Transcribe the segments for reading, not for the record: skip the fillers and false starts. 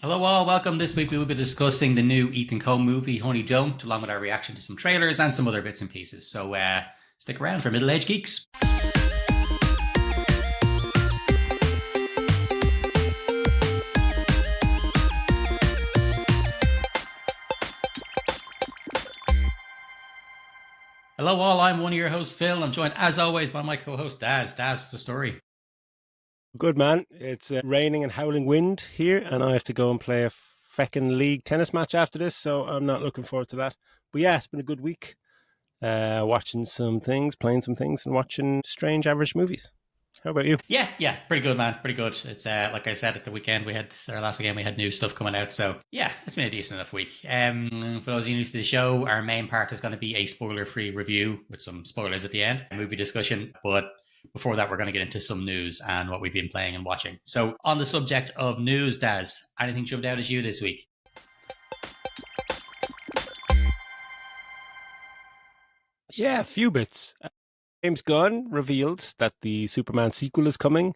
Hello all, welcome. This week we will be discussing the new Ethan Coen movie, Honey Don't, along with our reaction to some trailers and some other bits and pieces. So stick around for Middle Age Geeks. Hello all, I'm one of your hosts, Phil. I'm joined as always by my co-host, Daz. Daz, what's the story? Good man. It's raining and howling wind here, and I have to go and play a feckin' league tennis match after this, so I'm not looking forward to that. But yeah, it's been a good week. Watching some things, playing some things, and watching strange average movies. How about you? Yeah, pretty good, man. Pretty good. It's like I said at the weekend, last weekend we had new stuff coming out. So yeah, it's been a decent enough week. For those of you new to the show, our main part is going to be a spoiler-free review with some spoilers at the end, a movie discussion. But before that, we're going to get into some news and what we've been playing and watching. So on the subject of news, Daz, anything jumped out at you this week? Yeah, a few bits. James Gunn revealed that the Superman sequel is coming,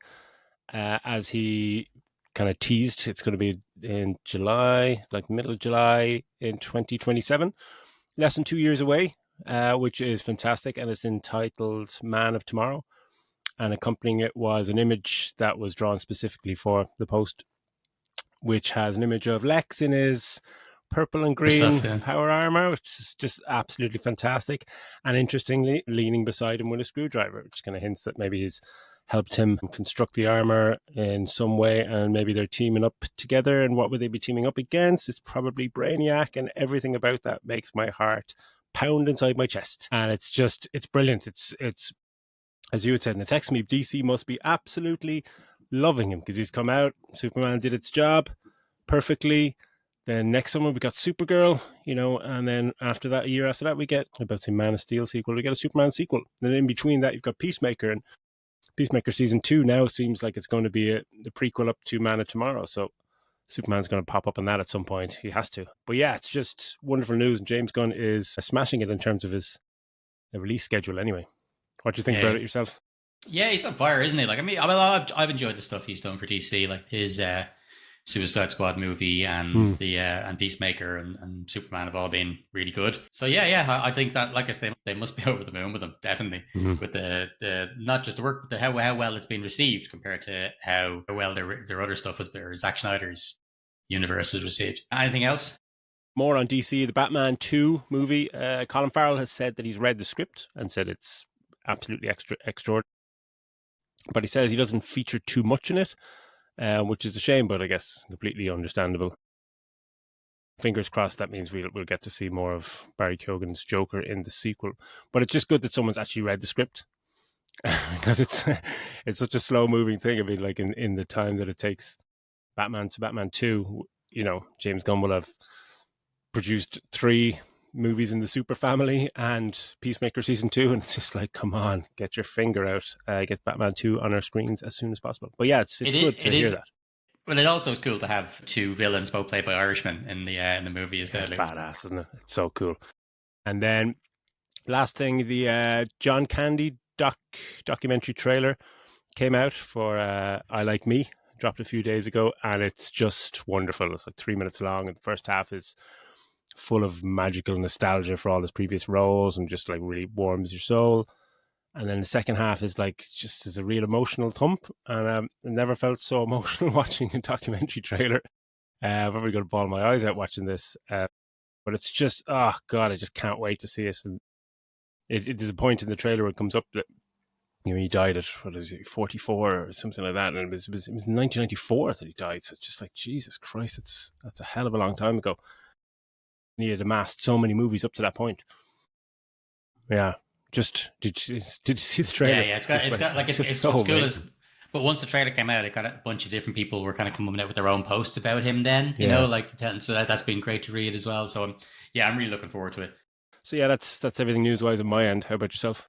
as he kind of teased. It's going to be in July, like middle of July in 2027, less than 2 years away, which is fantastic. And it's entitled Man of Tomorrow. And accompanying it was an image that was drawn specifically for the post, which has an image of Lex in his purple and Good stuff, green yeah. power armor, which is just absolutely fantastic. And interestingly, leaning beside him with a screwdriver, which kind of hints that maybe he's helped him construct the armor in some way, and maybe they're teaming up together. And what would they be teaming up against? It's probably Brainiac, and everything about that makes my heart pound inside my chest. And it's brilliant. It's as you had said in the text me, DC must be absolutely loving him because he's come out. Superman did its job perfectly. Then next summer we got Supergirl, and then after that, a year after that, we get about the Man of Steel sequel. We get a Superman sequel. And then in between that, you've got Peacemaker, and Peacemaker season 2 now seems like it's going to be the prequel up to Man of Tomorrow. So Superman's going to pop up on that at some point. He has to. But yeah, it's just wonderful news. And James Gunn is smashing it in terms of his release schedule. Anyway, what do you think about Yeah, it yourself? yeah, he's on fire, isn't he? I've enjoyed the stuff he's done for DC, like his Suicide Squad movie and Hmm. the and Peacemaker and Superman have all been really good. So yeah, I think that like I said, they must be over the moon with them, definitely. Hmm. With the not just the work, but how well it's been received compared to how well their other stuff was, or Zack Snyder's universe was received. Anything else? More on DC, the Batman 2 movie. Colin Farrell has said that he's read the script and said it's absolutely extraordinary. But he says he doesn't feature too much in it, which is a shame, but I guess completely understandable. Fingers crossed that means we'll get to see more of Barry Keoghan's Joker in the sequel. But it's just good that someone's actually read the script because it's such a slow moving thing. I mean, like in the time that it takes Batman to Batman 2, James Gunn will have produced 3 movies in the Super Family and Peacemaker season 2, and it's just like, come on, get your finger out, get Batman 2 on our screens as soon as possible. But yeah, it's good It to hear is. that. Well, it also is cool to have two villains both played by Irishmen in the movie. Is It's deadly. badass, isn't it? It's so cool. And then last thing, the John Candy documentary trailer came out for I Like Me. Dropped a few days ago, and it's just wonderful. It's like 3 minutes long, and the first half is full of magical nostalgia for all his previous roles and just like really warms your soul. And then the second half is like just as a real emotional thump. And I never felt so emotional watching a documentary trailer. I've probably got to bawl my eyes out watching this. But it's just, oh God, I just can't wait to see it. And there's a point in the trailer where it comes up that he died at what is it, 44 or something like that, and it was 1994 that he died. So it's just like Jesus Christ, that's a hell of a long time ago. And he had amassed so many movies up to that point. Yeah, just did you see the Yeah, trailer? yeah. Just like it's just It's so what's cool amazing. is, but once the trailer came out, it got a bunch of different people were kind of coming out with their own posts about him. Then Yeah. so that's been great to read as well. So yeah, I'm really looking forward to it. So yeah, that's everything news wise on my end. How about yourself?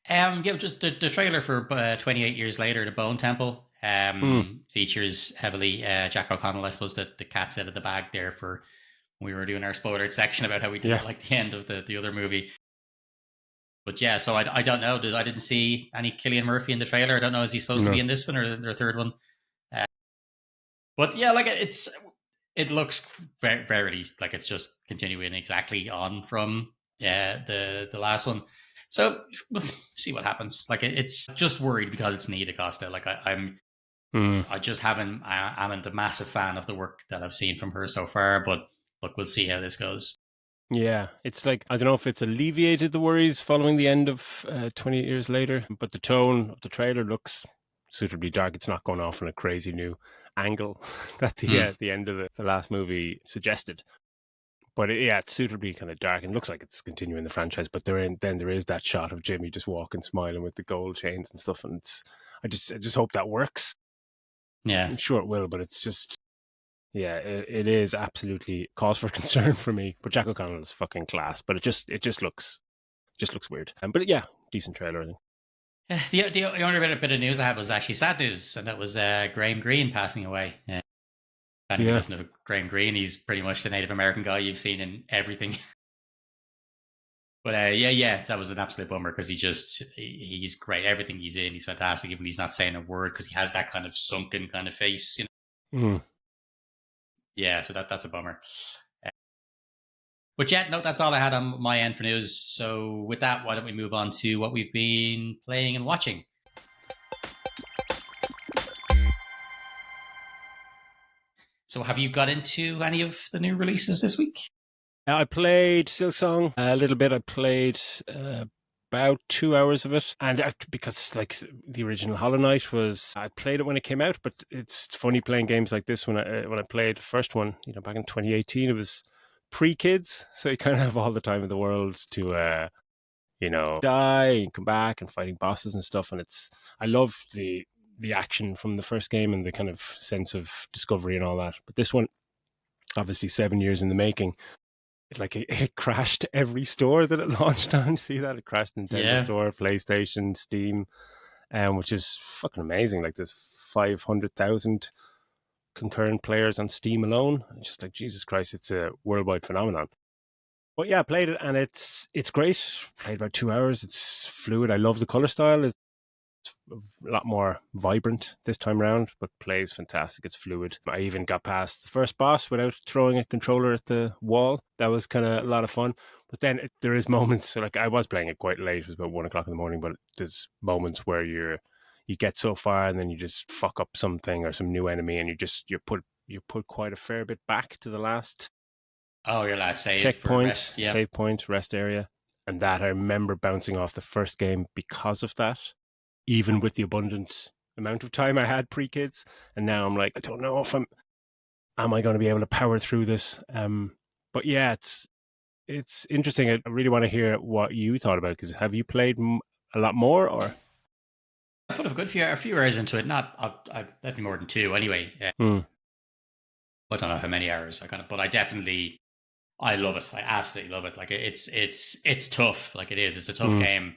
Yeah, just the trailer for 28 years later, the Bone Temple, Mm, features heavily Jack O'Connell. I suppose that the cat's out of the bag there for when we were doing our spoilered section about how we yeah. didn't like the end of the other movie. But yeah, so I don't know. I didn't see any Killian Murphy in the trailer. I don't know. Is he supposed to be No. in this one or the third one? But yeah, like it looks very like it's just continuing exactly on from the last one. So we'll see what happens. Like it's just worried because it's Nita Costa. Like Mm. I just haven't. I'm a massive fan of the work that I've seen from her so far. But look, we'll see how this goes. Yeah, it's like, I don't know if it's alleviated the worries following the end of 28 years later, but the tone of the trailer looks suitably dark. It's not going off on a crazy new angle that Hmm. the end of the last movie suggested. But yeah, it's suitably kind of dark and looks like it's continuing the franchise. But then there is that shot of Jimmy just walking, smiling with the gold chains and stuff, and I just hope that works. Yeah. I'm sure it will, but it's just, yeah, it is absolutely cause for concern for me. But Jack O'Connell is fucking class, but it just looks weird. But yeah, decent trailer, I think. The only bit of news I had was actually sad news, and that was Graham Greene passing away. If anybody Yeah, doesn't know Graham Greene, he's pretty much the Native American guy you've seen in everything. But yeah, that was an absolute bummer because he's great. Everything he's in, he's fantastic. Even he's not saying a word because he has that kind of sunken kind of face. mm. Yeah, so that's a bummer. Uh, But yeah, no, that's all I had on my end for news. So with that, why don't we move on to what we've been playing and watching? So have you got into any of the new releases this week? I played Silksong a little bit. I played about 2 hours of it, and because like the original Hollow Knight was, I played it when it came out. But it's funny playing games like this when I played the first one, back in 2018. It was pre-kids, so you kind of have all the time in the world to die and come back and fighting bosses and stuff. And I love the action from the first game and the kind of sense of discovery and all that. But this one, obviously 7 years in the making, it crashed every store that it launched on. See that? It crashed Nintendo Yeah. Store, PlayStation, Steam, which is fucking amazing. Like there's 500,000 concurrent players on Steam alone. It's just like, Jesus Christ, it's a worldwide phenomenon. But yeah, I played it and it's great. Played about 2 hours. It's fluid. I love the color style. It's a lot more vibrant this time around, but plays fantastic. It's fluid. I even got past the first boss without throwing a controller at the wall. That was kind of a lot of fun. But then there is moments, so like I was playing it quite late. It was about 1 o'clock in the morning, but there's moments where you get so far and then you just fuck up something or some new enemy, and you put quite a fair bit back to the last Oh, your last save for checkpoint, rest. Yep. save point, rest area. And that I remember bouncing off the first game because of that, even with the abundant amount of time I had pre-kids. And now I'm like, I don't know if am I going to be able to power through this? But yeah, it's interesting. I really want to hear what you thought about it, because have you played a lot more Yeah. or? I put a few hours into it. Not definitely more than two. Anyway, Hmm. I don't know how many hours I kind of, but I love it. I absolutely love it. Like it's tough. Like it is. It's a tough Hmm. game.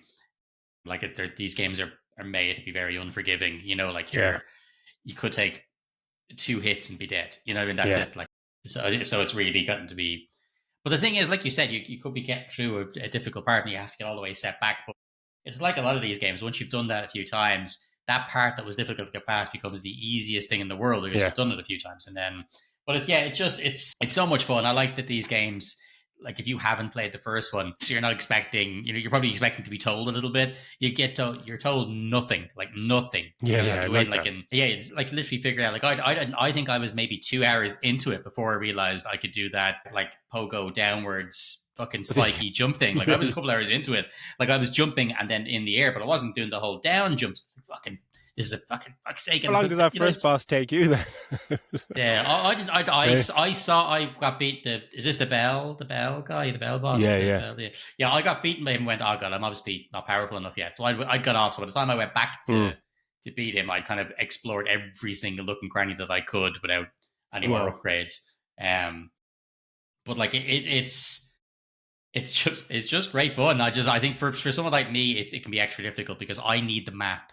Like these games are made to be very unforgiving. Like Yeah. you could take two hits and be dead. I mean, that's Yeah. it. Like so it's really gotten to be. But the thing is, like you said, you could be getting through a difficult part and you have to get all the way set back. But it's like a lot of these games. Once you've done that a few times, that part that was difficult to get past becomes the easiest thing in the world because Yeah. you've done it a few times. And then, but it's so much fun. I like that these games. Like if you haven't played the first one, so you're not expecting, you're probably expecting to be told a little bit. You're told nothing, like nothing. Yeah. You have Yeah. to I go in like like, that. and yeah, it's like literally figure it out. Like I think I was maybe 2 hours into it before I realized I could do that like pogo downwards fucking spiky jump thing. Like I was a couple hours into it, like I was jumping and then in the air, but I wasn't doing the whole down jumps. Like, fucking, this is a fucking fuck's sake. How And long did that first it's just, boss take you then? yeah, I didn't. Eh? I saw. I got beat. Is this the bell guy, the bell boss? Yeah. The Yeah. bell, yeah. I got beaten by him. And went. Oh god, I'm obviously not powerful enough yet. So I'd got off. So by the time I went back Hmm. to beat him, I'd kind of explored every single nook and cranny that I could without any more Wow. upgrades. Um, but like it's just great fun. I think for someone like me, it can be extra difficult because I need the map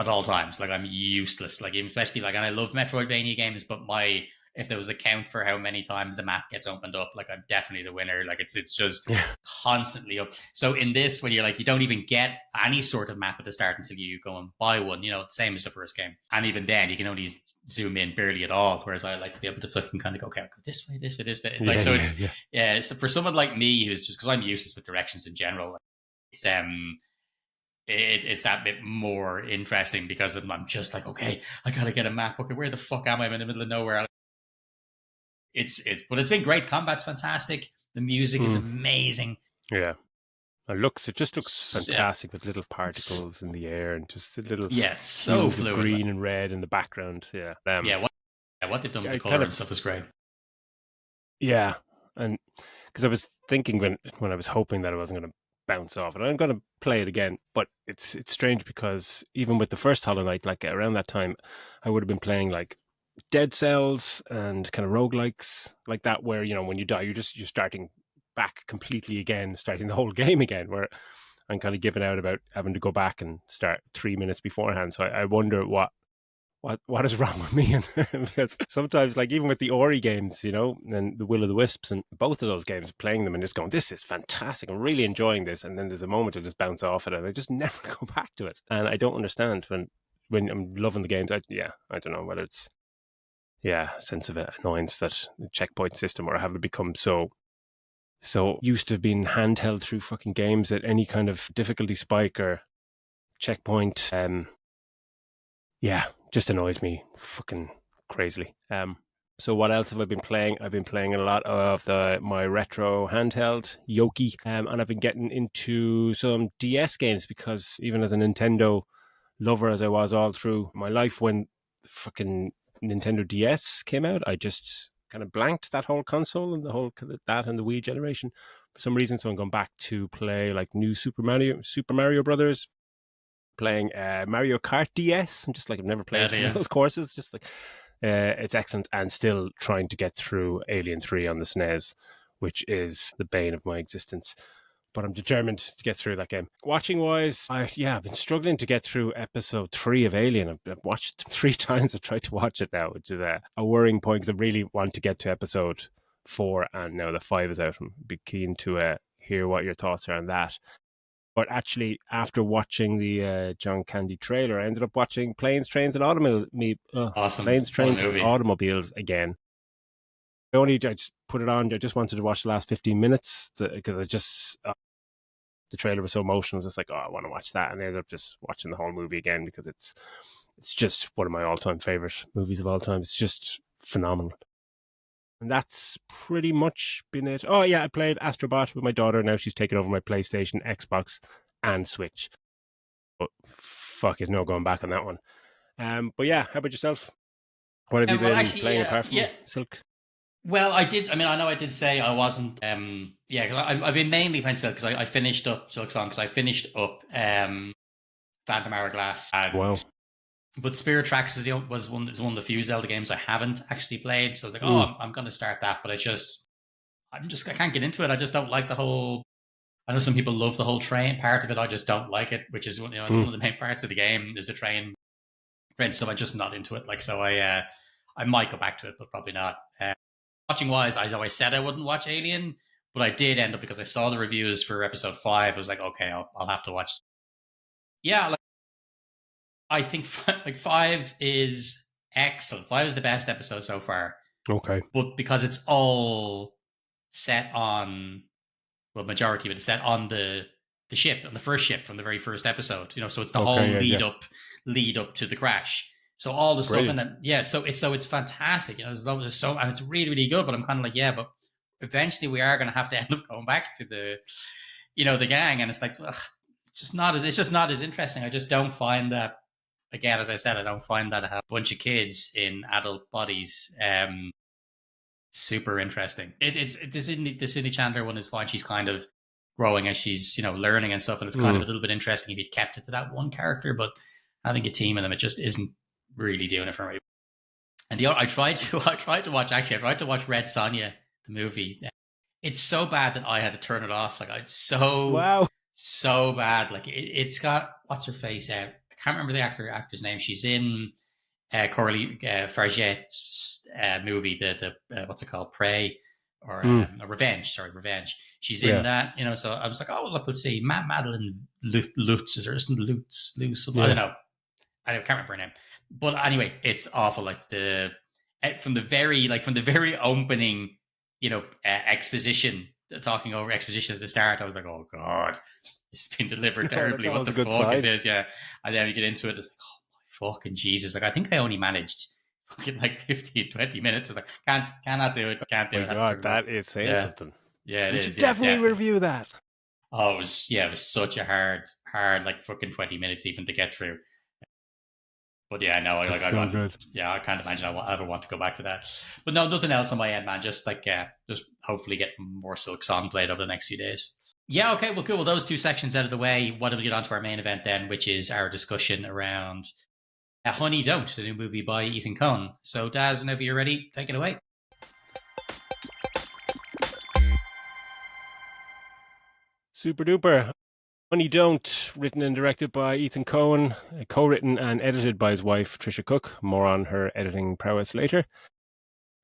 at all times. Like I'm useless. Like especially like, and I love Metroidvania games, but if there was a count for how many times the map gets opened up, like I'm definitely the winner. Like it's just Yeah. constantly up. So in this, when you're like, you don't even get any sort of map at the start until you go and buy one, same as the first game. And even then, you can only zoom in barely at all. Whereas I like to be able to fucking kind of go, okay, I'll go this way, this way, this way. Like, Yeah, so yeah, it's, yeah. yeah, so for someone like me who's just, because I'm useless with directions in general, it's, it's that bit more interesting because I'm just like, okay, I gotta get a map. Okay, where the fuck am I? I'm in the middle of nowhere. But it's been great. Combat's fantastic. The music is Mm. amazing. Yeah. It just looks Yeah, fantastic with little particles in the air and just the little yeah, it's so hues of fluid. Like, green and red in the background. Yeah. yeah, what they've done with the I color kind and of, stuff is great. yeah. And because I was thinking when I was hoping that I wasn't going to bounce off, and I'm going to play it again, but it's strange because even with the first Hollow Knight, like around that time, I would have been playing like Dead Cells and kind of roguelikes like that, where when you die, you're starting back completely again, starting the whole game again. Where I'm kind of giving out about having to go back and start 3 minutes beforehand. So I wonder what is wrong with me? Because sometimes, like even with the Ori games, and the Will of the Wisps, and both of those games, playing them and just going, "This is fantastic! I'm really enjoying this." And then there's a moment I just bounce off it, and I just never go back to it. And I don't understand when I'm loving the games. I don't know whether it's sense of annoyance that the checkpoint system, or have it become so used to being handheld through fucking games that any kind of difficulty spike or checkpoint, just annoys me fucking crazily. So what else have I been playing? I've been playing a lot of my retro handheld Yoki, and I've been getting into some DS games because even as a Nintendo lover as I was all through my life, when the fucking Nintendo DS came out, I just kind of blanked that whole console and the whole that and the Wii generation for some reason. So I'm going back to play like new Super Mario Brothers, playing Mario Kart DS. I'm just like, I've never played some of those courses. Just like, it's excellent, and still trying to get through Alien 3 on the SNES, which is the bane of my existence. But I'm determined to get through that game. Watching wise, I've been struggling to get through episode 3 of Alien. I've watched it 3 times. I've tried to watch it now, which is a worrying point because I really want to get to episode 4, and now the 5 is out. I'm be keen to hear what your thoughts are on that. But actually, after watching the John Candy trailer, I ended up watching Planes, Trains, and Awesome. Planes, What a Trains, and movie. Automobiles again. I just put it on. I just wanted to watch the last 15 minutes because I just the trailer was so emotional. I was just like, oh, I want to watch that, and I ended up just watching the whole movie again because it's just one of my all-time favorite movies of all time. It's just phenomenal. And that's pretty much been it. Oh, yeah, I played Astrobot with my daughter. Now she's taken over my PlayStation, Xbox, and Switch. But fuck, there's no going back on that one. But yeah, how about yourself? What have you Well, been actually, playing apart yeah. from Silk? Well, I did. I mean, I know I did say I wasn't. Yeah, because I've been mainly playing Silk because I finished up Silk Song because I finished up Phantom Hourglass, Wow. but Spirit Tracks is one of the few Zelda games I haven't actually played. So I was like, oh, Mm. I'm going to start that, but I can't get into it. I just don't like the whole. I know some people love the whole train part of it. I just don't like it, which is it's one of the main parts of the game is the train stuff. I'm just not into it. Like so, I might go back to it, but probably not. Watching wise, I always said I wouldn't watch Alien, but I did end up because I saw the reviews for episode 5. I was like, okay, I'll have to watch. Yeah, like I think like 5 is excellent. 5 is the best episode so far, Okay. but because it's all set on majority of it is set on the ship, on the first ship from the very first episode. So it's the whole Okay. Yeah. Yeah. lead up to the crash. So all the stuff in Brilliant. that, yeah. So it's fantastic. There's so and it's really really good. But I'm kind of like, yeah, but eventually we are going to have to end up going back to the gang, and it's like, ugh, it's just not as interesting. I just don't find that. Again, as I said, I don't find that a bunch of kids in adult bodies super interesting. It's the Sydney Chandler one is fine. She's kind of growing as she's learning and stuff, and it's kind of a little bit interesting if you kept it to that one character. But having a team of them, it just isn't really doing it for me. And I tried to I tried to watch Red Sonja the movie. It's so bad that I had to turn it off. Like it's Wow. so bad. Like it's got what's her face out. I can't remember the actor's name. She's in. Coralie Farget's movie, the what's it called, Prey or Mm, Revenge? Sorry, Revenge. She's in yeah, that, So I was like, oh look, we'll see. Madeline Lutz, is there? Isn't Lutz? I don't yeah. know. I can't remember her name. But anyway, it's awful. Like from the very opening, exposition, talking over exposition at the start, I was like, oh god, this has been delivered No, that's terribly. What always the a good fuck is sign. this? Yeah, and then we get into it. It's like, oh my fucking Jesus! Like I think I only managed fucking like 15, 20 minutes. It's like cannot do it. Can't do My it. Have to God, turn it off. that is saying Yeah, something. yeah, it We should is. Yeah, definitely definitely. review that. Oh, it was such a hard like fucking 20 minutes even to get through. But yeah, no, That's like I so want, good. yeah, I can't imagine I ever want to go back to that. But no, nothing else on my end, man. Just like, just hopefully get more Silk Song played over the next few days. Yeah, okay, well, cool. Well, those two sections out of the way. Why don't we get on to our main event then, which is our discussion around Honey Don't, the new movie by Ethan Coen. So, Daz, whenever you're ready, take it away. Super duper. Honey Don't, written and directed by Ethan Coen, co-written and edited by his wife Trisha Cook. More on her editing prowess later.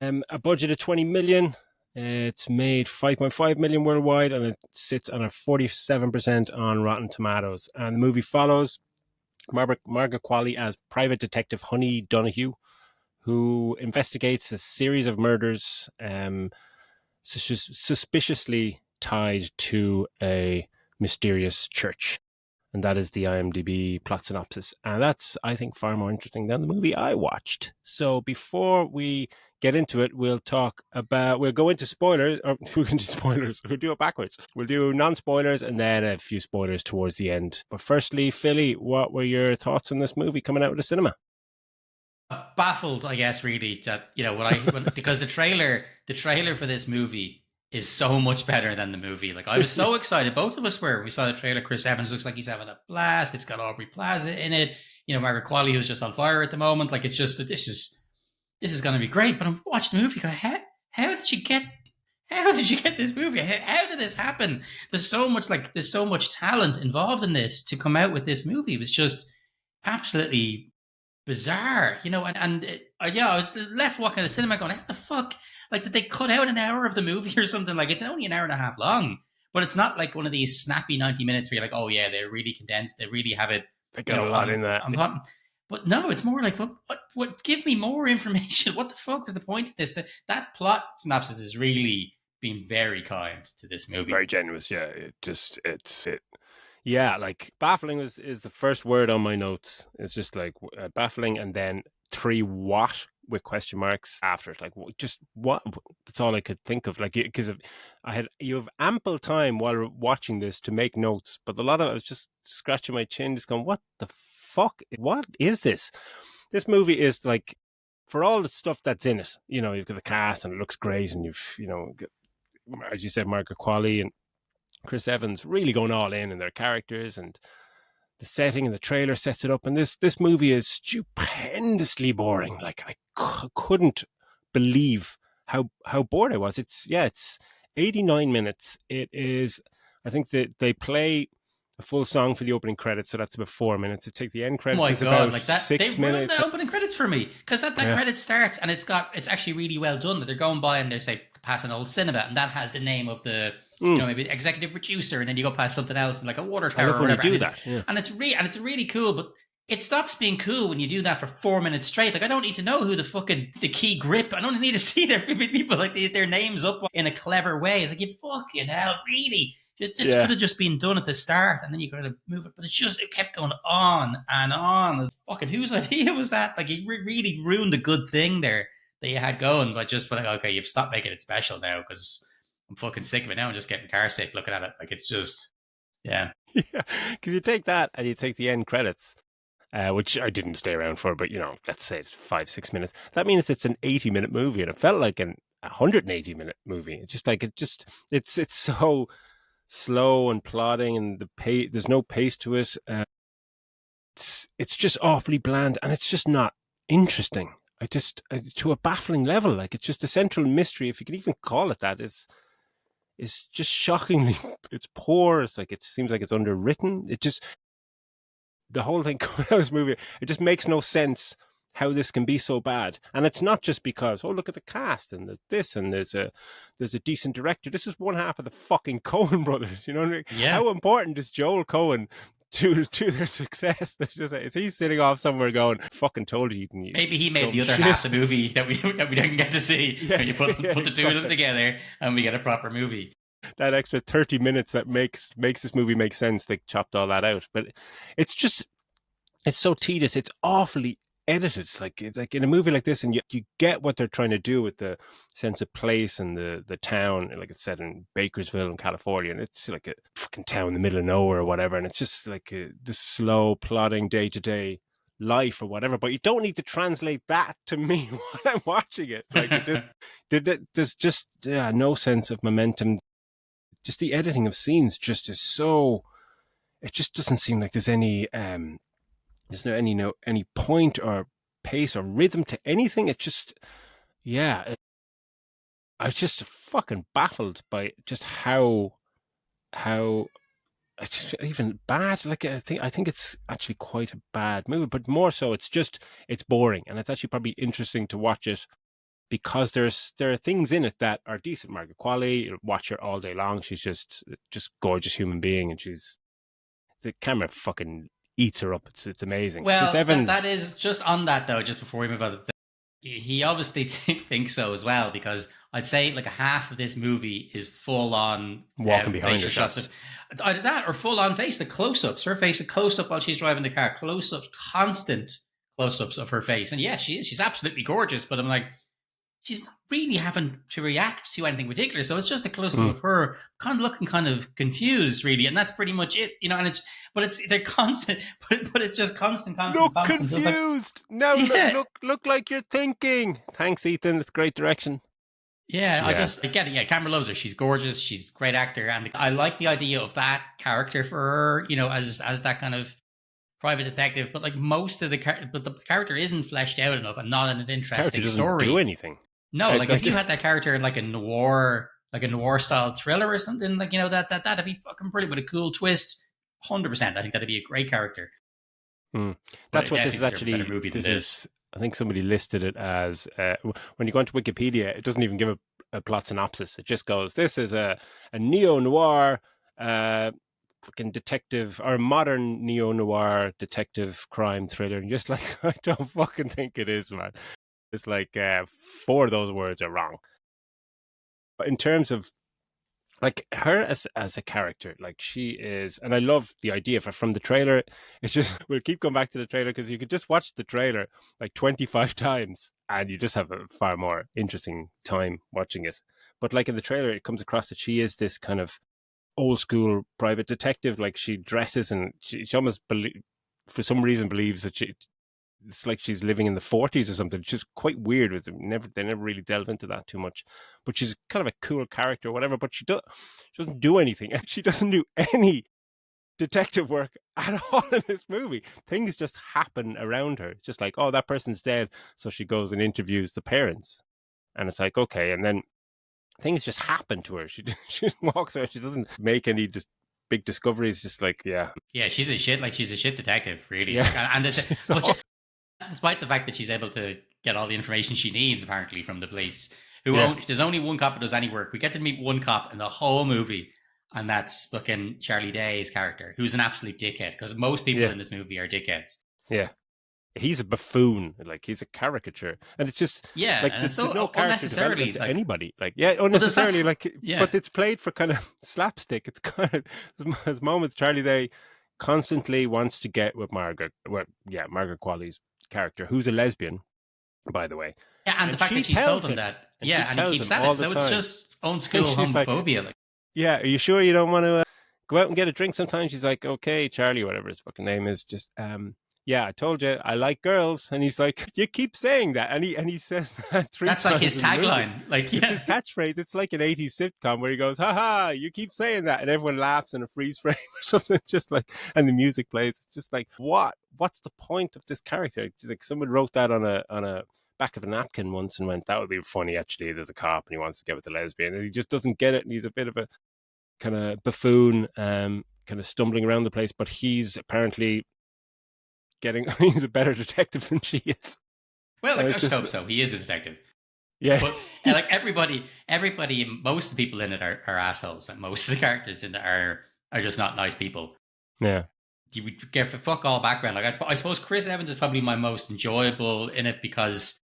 A budget of 20 million. It's made 5.5 million worldwide, and it sits on a 47% on Rotten Tomatoes. And the movie follows Margaret Qualley as private detective Honey Donahue, who investigates a series of murders suspiciously tied to a mysterious church. And that is the IMDb plot synopsis. And that's, I think, far more interesting than the movie I watched. So before we get into it, we'll go into spoilers, or we'll into spoilers. We'll do it backwards. We'll do non-spoilers and then a few spoilers towards the end. But firstly, Philly, what were your thoughts on this movie coming out of the cinema? Baffled, I guess, really that because the trailer for this movie is so much better than the movie. Like I was so excited, both of us were. We saw the trailer. Chris Evans looks like he's having a blast. It's got Aubrey Plaza in it. Margaret Qualley, who's just on fire at the moment. Like it's just this is going to be great. But I'm watching the movie. Going, how did you get? How did you get this movie? How did this happen? There's so much talent involved in this to come out with this movie. It was just absolutely bizarre, yeah, I was left walking the cinema going, how the fuck? Like, did they cut out an hour of the movie or something? Like, it's only an hour and a half long, but it's not like one of these snappy 90 minutes where you're like, oh yeah, they're really condensed, they really have it, I got a lot in that. but no, it's more like, what? Give me more information. What the fuck is the point of this? That plot synopsis is really being very kind to this movie. Very generous, yeah. It. Yeah, like baffling is the first word on my notes. It's just like baffling, and then three what with question marks after it. Like just what? That's all I could think of. Like because you have ample time while watching this to make notes, but a lot of it, I was just scratching my chin, just going, "What the fuck? What is this?" This movie is like, for all the stuff that's in it. You've got the cast and it looks great, and as you said, Margaret Qualley and Chris Evans really going all in their characters, and the setting and the trailer sets it up. And this movie is stupendously boring. Like I couldn't believe how bored I was. It's 89 minutes. It is. I think that they play a full song for the opening credits, so that's about 4 minutes. To take the end Oh credits my is god, about like that they six ruined minutes. the opening credits for me because that Yeah. credit starts and it's actually really well done. That they're going by and they say past an old cinema and that has the name of the maybe executive producer, and then you go past something else and like a water I tower love or when you whatever, do that. Yeah. and it's really cool, but it stops being cool when you do that for 4 minutes straight. Like I don't need to know who the key grip. I don't need to see their people like their names up in a clever way. It's like you fucking hell, really. It just could have just been done at the start, and then you could have moved it. But it kept going on and on. It's fucking whose idea was that? Like, you really ruined a good thing there that you had going by just like, okay, you've stopped making it special now because I'm fucking sick of it now. I'm just getting car sick looking at it. Like, it's just, yeah. Yeah, because you take that and you take the end credits, which I didn't stay around for, but let's say it's 5-6 minutes. That means it's an 80-minute movie, and it felt like a 180-minute movie. It's so slow and plodding, and there's no pace to it. It's just awfully bland, and it's just not interesting. To a baffling level. Like, it's just a central mystery, if you can even call it that. It's just shockingly, it's poor. It's like, it seems like it's underwritten. The whole thing coming out of this movie, it just makes no sense how this can be so bad. And it's not just because, oh, look at the cast and this, and there's a decent director. This is one half of the fucking Coen brothers. You know what I mean? Yeah. How important is Joel Coen to their success? It's just, is he sitting off somewhere going, "Fucking told you, you can you Maybe he made dumb the other half shit." of the movie that we didn't get to see. Yeah, When you put yeah, the two of them exactly. together, and we get a proper movie. That extra 30 minutes that makes this movie make sense, they chopped all that out. But it's just, it's so tedious. It's awfully edited, like in a movie like this, and you get what they're trying to do with the sense of place and the town. Like it's set in Bakersville in California, and it's like a fucking town in the middle of nowhere or whatever. And it's just like this slow, plodding day to day life or whatever. But you don't need to translate that to me while I'm watching it. Like it just there's just no sense of momentum. Just the editing of scenes just is so. It just doesn't seem like there's no any point or pace or rhythm to anything. It's just, yeah, I was just fucking baffled by just how it's even bad. Like I think it's actually quite a bad movie, but more so it's boring, and it's actually probably interesting to watch it because there are things in it that are decent. Margaret Qualley, you'll watch her all day long. She's just gorgeous human being, and the camera fucking eats her up. It's amazing. Chris Well, that Evans. is just on that though. Just before we move on, he obviously thinks so as well, because I'd say like a half of this movie is full on Walking behind her facial shots of shots. either that or full on face, the close ups, her face, a close up while she's driving the car, close ups, constant close ups of her face, and yeah, she's absolutely gorgeous. But I'm like, she's not really having to react to anything particular. So it's just a close up Mm. of her kind of looking kind of confused, really, and that's pretty much it, you know. And it's they're constant, but it's just constant, constant, Look constant. So it's like, confused. Now yeah, look like you're thinking. Thanks, Ethan. It's great direction. yeah, Yeah. I get it. Yeah, Cameron loves her. She's gorgeous. She's a great actor, and I like the idea of that character for her. You know, as that kind of private detective. But like most of but the character isn't fleshed out enough, and not in an Character interesting doesn't do story. anything. No, It, like if like you had that character in like a noir style thriller or something, like, you know, that'd be fucking brilliant with a cool twist. 100%. I think that'd be a great character. mm. But That's it what this definitely is deserves a better actually. movie than This this. is. I think somebody listed it as when you go into Wikipedia, it doesn't even give a plot synopsis. It just goes, "This is a neo noir uh, fucking detective or modern neo noir detective crime thriller." And just like, I don't fucking think it is, man. It's like four of those words are wrong. But in terms of like her as a character, like she is, and I love the idea of her from the trailer. It's just we'll keep going back to the trailer because you could just watch the trailer like 25 times and you just have a far more interesting time watching it. But like in the trailer, it comes across that she is this kind of old school private detective. Like she dresses and she almost for some reason believes that it's like she's living in the 40s or something. It's just quite weird. With them. They never really delve into that too much. But she's kind of a cool character or whatever. But she doesn't do anything. She doesn't do any detective work at all in this movie. Things just happen around her. It's just like, oh, that person's dead, so she goes and interviews the parents, and it's like, okay, and then things just happen to her. She she just walks out. She doesn't make any just big discoveries. Just like, yeah, Yeah, she's a shit detective, really. yeah. Like, and She's but all, despite the fact that she's able to get all the information she needs, apparently, from the police, yeah, there's only one cop who does any work. We get to meet one cop in the whole movie, and that's fucking Charlie Day's character, who's an absolute dickhead, because most people yeah, in this movie are dickheads. yeah. He's a buffoon, like he's a caricature, and it's just Yeah, like and it's there's no so character unnecessarily development to like, anybody. Like, yeah, well, there's that. unnecessarily, like, Yeah, but it's played for kind of slapstick. It's kind of as moments Charlie Day constantly wants to get with Margaret, well, yeah, Margaret Qualley's character, who's a lesbian, by the way, yeah, and the and fact she that she's told tells him him, that, and she yeah, and he tells keeps him at all it. the So it's time, just old and school she's like, homophobia. Like, "Yeah, are you sure you don't want to go out and get a drink sometime?" She's like, "Okay, Charlie, whatever his fucking name is, just yeah, I told you I like girls." And he's like, "You keep saying that," and he says that three that's like his times in the movie. tagline. Like, It's yeah, his catchphrase. It's like an 80s sitcom where he goes, "Ha ha, you keep saying that," and everyone laughs in a freeze frame or something. Just like, and the music plays. It's just like, what? What's the point of this character? Like someone wrote that on a back of a napkin once and went, "That would be funny." Actually, there's a cop and he wants to get with the lesbian, and he just doesn't get it, and he's a bit of a kind of buffoon, kind of stumbling around the place. But he's apparently getting he's a better detective than she is. Well, like It's I just just hope so. He is a detective. yeah, But like everybody, most of the people in it are assholes. And most of the characters in it are just not nice people. yeah. You would get fuck all background. Like I suppose Chris Evans is probably my most enjoyable in it because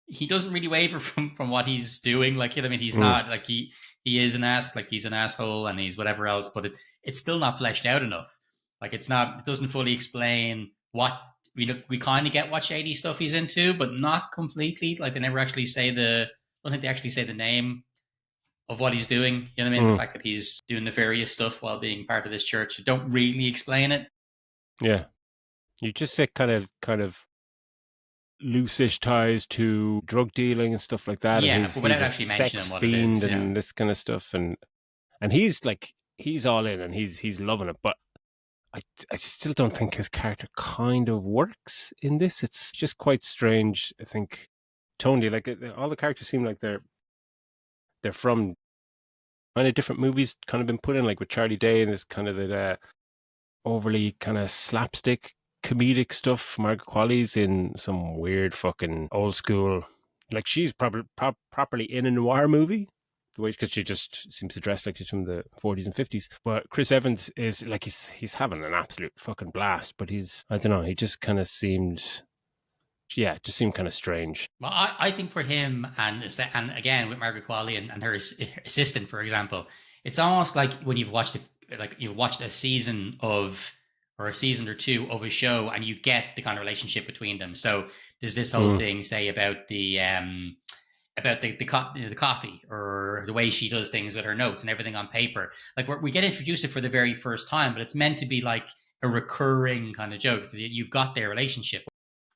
he doesn't really waver from what he's doing. Like, you know, what I mean, he's Mm, not like he is an ass, like he's an asshole and he's whatever else, but it's still not fleshed out enough. Like, it doesn't fully explain what we kind of get what shady stuff he's into, but not completely. Like, they never actually say I don't think they actually say the name of what he's doing. You know what I mean? The mm, fact that he's doing nefarious stuff while being part of this church, you don't really explain it. yeah. You just say kind of loose-ish ties to drug dealing and stuff like that, and Yeah, he's but he's without a actually sex mentioning what it is. fiend Yeah. and this kind of stuff, and he's like he's all in and he's loving it, but I, I still don't think his character kind of works in this. It's just quite strange. I think Tony, like all the characters seem like they're from kind of different movies, kind of been put in, like with Charlie Day and this kind of overly kind of slapstick comedic stuff. Margaret Qualley's in some weird fucking old school, like she's probably properly in a noir movie. The way, because she just seems to dress like she's from the 40s and 50s. But Chris Evans is like he's having an absolute fucking blast. But I don't know, he just kind of seemed, yeah, just seemed kind of strange. Well, I think for him and again with Margaret Qualley and her assistant, for example, it's almost like when you've watched a season of or a season or two of a show and you get the kind of relationship between them. So there's this whole Mm, thing, say about the coffee or the way she does things with her notes and everything on paper. Like we get introduced to it for the very first time, but it's meant to be like a recurring kind of joke. You've got their relationship.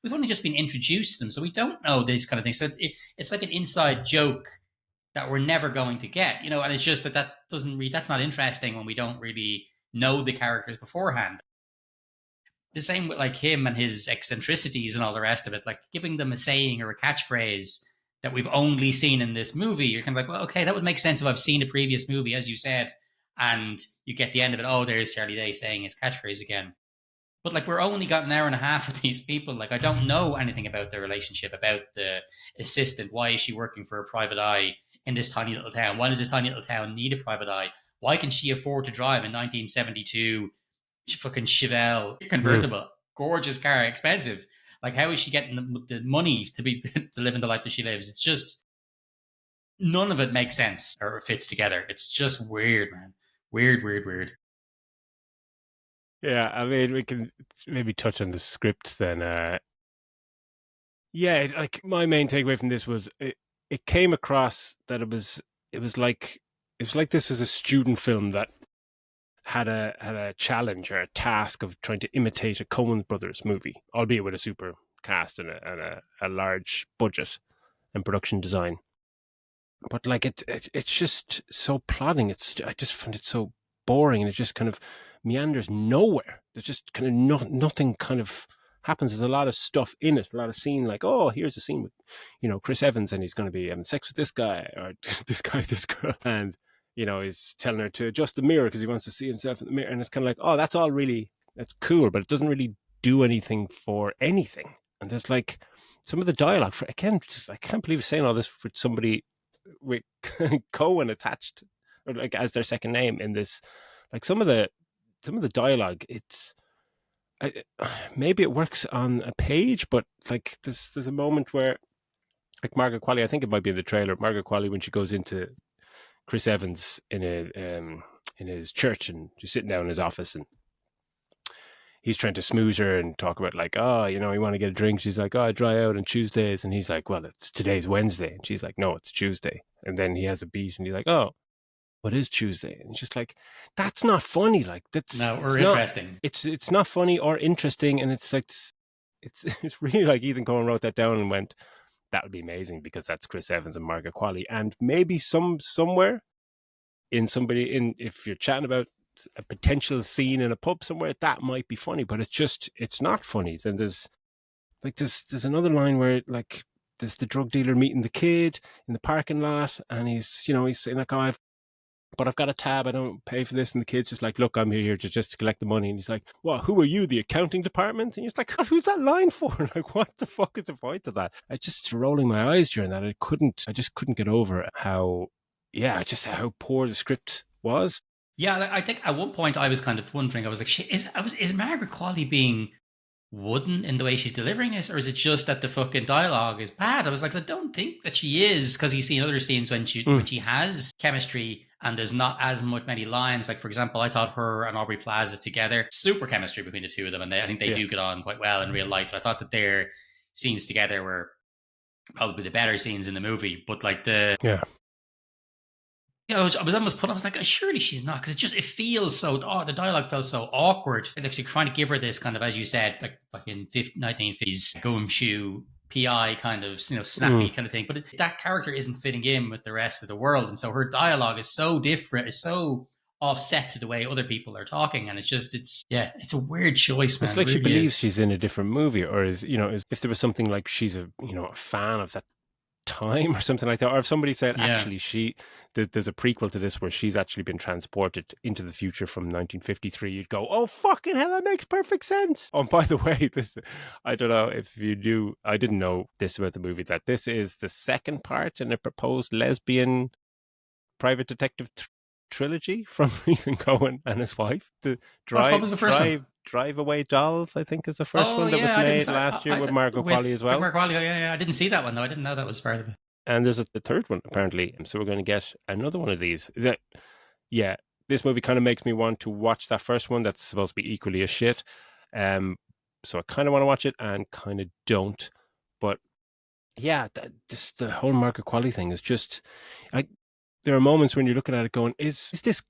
We've only just been introduced to them, so we don't know these kind of things. So it's like an inside joke that we're never going to get, you know. And it's just that's not interesting when we don't really know the characters beforehand. The same with like him and his eccentricities and all the rest of it. Like giving them a saying or a catchphrase that we've only seen in this movie, you're kind of like, well, okay, that would make sense if I've seen a previous movie, as you said, and you get the end of it. Oh, there's Charlie Day saying his catchphrase again. But like we're only got an hour and a half with these people. Like I don't know anything about their relationship, about the assistant. Why is she working for a private eye in this tiny little town? Why does this tiny little town need a private eye? Why can she afford to drive a 1972 fucking Chevelle mm. convertible? Gorgeous car, expensive. Like how is she getting the money to be to live in the life that she lives? It's just none of it makes sense or fits together. It's just weird, man. Weird, weird, weird. Yeah, I mean, we can maybe touch on the script then. Yeah, like my main takeaway from this was it came across that it was like this was a student film that had a challenge or a task of trying to imitate a Coen Brothers movie, albeit with a super cast and a large budget and production design. But like it's just so plodding. I just find it so boring, and it just kind of meanders nowhere. There's just kind of nothing kind of happens. There's a lot of stuff in it, a lot of scene, like, oh, here's a scene with, Chris Evans, and he's going to be having sex with this guy or this guy, this girl, and he's telling her to adjust the mirror because he wants to see himself in the mirror, and it's kind of like, oh, that's cool, but it doesn't really do anything for anything. And there's like some of the dialogue. Again, I can't believe saying all this for somebody with Cohen attached, or like as their second name in this. Like some of the dialogue, I, maybe it works on a page, but like there's a moment where, like, Margaret Qualley, I think it might be in the trailer. Margaret Qualley, when she goes into Chris Evans in his church, and she's sitting down in his office, and he's trying to smooze her and talk about, like, oh, you want to get a drink. She's like, oh, I dry out on Tuesdays, and he's like, well, today's Wednesday, and she's like, no, it's Tuesday. And then he has a beat, and he's like, oh, what is Tuesday? And it's just like, that's not funny. Like, No, it's or not. interesting. It's not funny or interesting, and it's like it's really like Ethan Coen wrote that down and went, that would be amazing because that's Chris Evans and Margaret Qualley, and maybe somewhere if you're chatting about a potential scene in a pub somewhere, that might be funny, but it's not funny. Then there's another line where, like, there's the drug dealer meeting the kid in the parking lot, and he's saying, like, oh, I've but I've got a tab, I don't pay for this. And the kid's just like, look, I'm here just to collect the money. And he's like, well, who are you, the accounting department? And you're like, who's that line for? Like, what the fuck is the point of that? I just rolling my eyes during that. I just couldn't get over how, just how poor the script was. Yeah, I think at one point I was kind of wondering. I was like, is Margaret Qualley being wooden in the way she's delivering this, or is it just that the fucking dialogue is bad? I was like, I don't think that she is, because you see in other scenes when she has chemistry and there's not as many lines. Like, for example, I thought her and Aubrey Plaza together, super chemistry between the two of them, and I think they do get on quite well in real life. And I thought that their scenes together were probably the better scenes in the movie. But like I was almost put. I was like, surely she's not, because it feels so. Oh, the dialogue felt so awkward. Like they're trying to give her this kind of, as you said, like fucking 1950s gumshoe PI kind of, snappy kind of thing. But that character isn't fitting in with the rest of the world, and so her dialogue is so different. It's so offset to the way other people are talking, and it's a weird choice, man. It's like it she really believes is. she's in a different movie, or is if there was something like she's a fan of that time or something like that, or if somebody said actually there's a prequel to this where she's actually been transported into the future from 1953, you'd go, oh fucking hell, that makes perfect sense. Oh, and by the way, this, I don't know if you knew, I didn't know this about the movie, that this is the second part in a proposed lesbian private detective trilogy from Ethan Cohen and his wife. The What was the first one? Drive Away Dolls, I think, is the first Oh one that was yeah, I didn't. made last year with Margot Qualley as With well. Mark Qualley. Yeah, I didn't see that one though. I didn't know that was part of it. And there's the third one, apparently. So we're going to get another one of these. This movie kind of makes me want to watch that first one that's supposed to be equally as shit. So I kind of want to watch it and kind of don't. But yeah, just the whole Margaret Qualley thing is just... there are moments when you're looking at it going, is this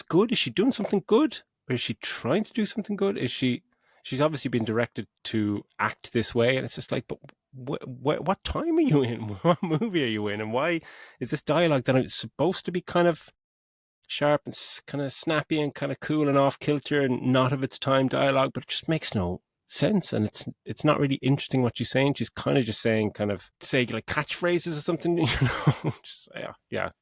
good? Is she doing something good? Or is she trying to do something good? She's obviously been directed to act this way, and it's just like, but what time are you in? What movie are you in? And why is this dialogue that is supposed to be kind of sharp and kind of snappy and kind of cool and off kilter and not of its time dialogue, but it just makes no sense, and it's not really interesting what she's saying. She's kind of just saying say like catchphrases or something, just,